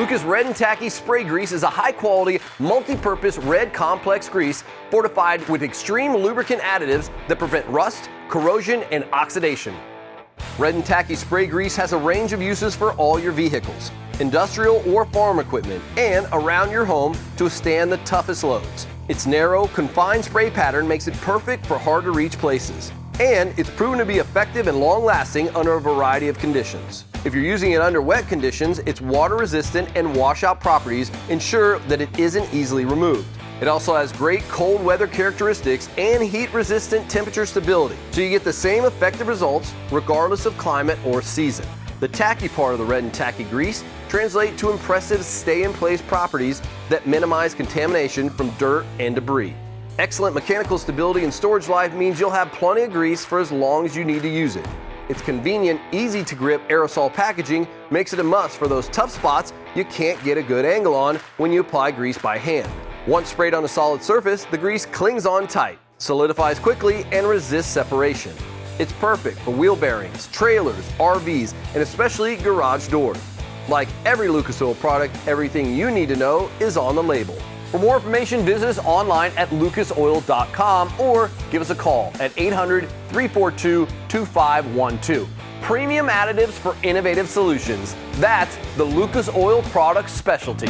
Lucas Red and Tacky Spray Grease is a high-quality, multi-purpose red complex grease fortified with extreme lubricant additives that prevent rust, corrosion, and oxidation. Red and Tacky Spray Grease has a range of uses for all your vehicles, industrial or farm equipment, and around your home to withstand the toughest loads. Its narrow, confined spray pattern makes it perfect for hard-to-reach places. And it's proven to be effective and long-lasting under a variety of conditions. If you're using it under wet conditions, its water-resistant and washout properties ensure that it isn't easily removed. It also has great cold weather characteristics and heat-resistant temperature stability, so you get the same effective results regardless of climate or season. The tacky part of the Red and Tacky grease translates to impressive stay-in-place properties that minimize contamination from dirt and debris. Excellent mechanical stability and storage life means you'll have plenty of grease for as long as you need to use it. Its convenient, easy-to-grip aerosol packaging makes it a must for those tough spots you can't get a good angle on when you apply grease by hand. Once sprayed on a solid surface, the grease clings on tight, solidifies quickly, and resists separation. It's perfect for wheel bearings, trailers, RVs, and especially garage doors. Like every Lucas Oil product, everything you need to know is on the label. For more information, visit us online at lucasoil.com or give us a call at 800-342-2512. Premium additives for innovative solutions. That's the Lucas Oil product specialty.